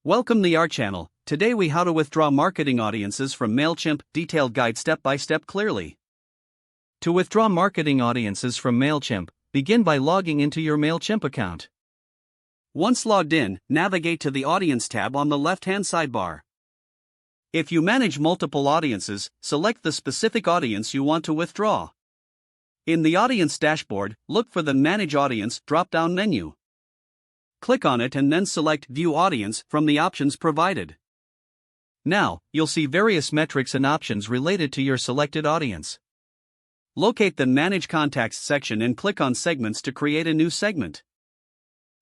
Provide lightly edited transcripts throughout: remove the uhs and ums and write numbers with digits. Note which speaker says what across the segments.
Speaker 1: Welcome to our channel. Today we how to withdraw marketing audiences from Mailchimp, detailed guide step by step clearly. To withdraw marketing audiences from Mailchimp, begin by logging into your Mailchimp account. Once logged in, navigate to the Audience tab on the left-hand sidebar. If you manage multiple audiences, select the specific audience you want to withdraw. In the Audience dashboard, look for the Manage Audience drop-down menu. Click on it and then select View Audience from the options provided. Now, you'll see various metrics and options related to your selected audience. Locate the Manage Contacts section and click on Segments to create a new segment.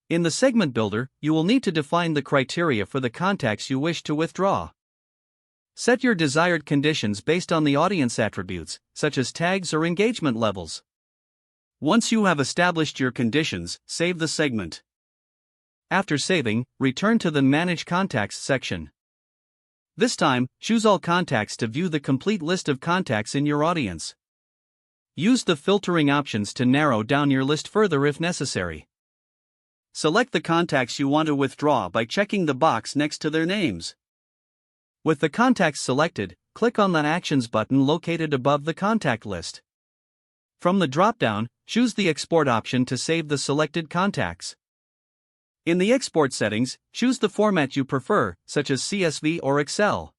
Speaker 1: In the Segment Builder, you will need to define the criteria for the contacts you wish to withdraw. Set your desired conditions based on the audience attributes, such as tags or engagement levels. Once you have established your conditions, save the segment. After saving, return to the Manage Contacts section. This time, choose all contacts to view the complete list of contacts in your audience. Use the filtering options to narrow down your list further if necessary. Select the contacts you want to withdraw by checking the box next to their names. With the contacts selected, click on the Actions button located above the contact list. From the drop-down, choose the Export option to save the selected contacts. In the export settings, choose the format you prefer, such as CSV or Excel.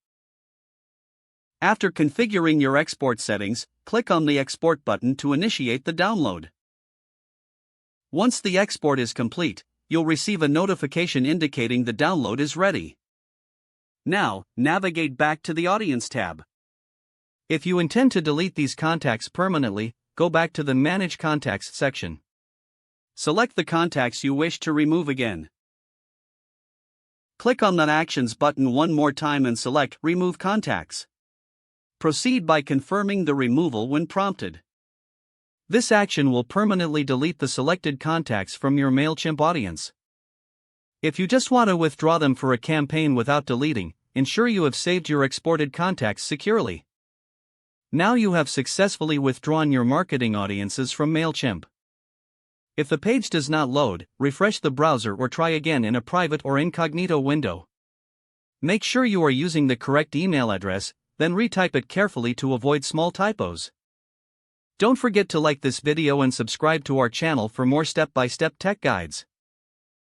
Speaker 1: After configuring your export settings, click on the Export button to initiate the download. Once the export is complete, you'll receive a notification indicating the download is ready. Now, navigate back to the Audience tab. If you intend to delete these contacts permanently, go back to the Manage Contacts section. Select the contacts you wish to remove again. Click on that Actions button one more time and select Remove Contacts. Proceed by confirming the removal when prompted. This action will permanently delete the selected contacts from your Mailchimp audience. If you just want to withdraw them for a campaign without deleting, ensure you have saved your exported contacts securely. Now you have successfully withdrawn your marketing audiences from Mailchimp. If the page does not load, refresh the browser or try again in a private or incognito window. Make sure you are using the correct email address, then retype it carefully to avoid small typos. Don't forget to like this video and subscribe to our channel for more step-by-step tech guides.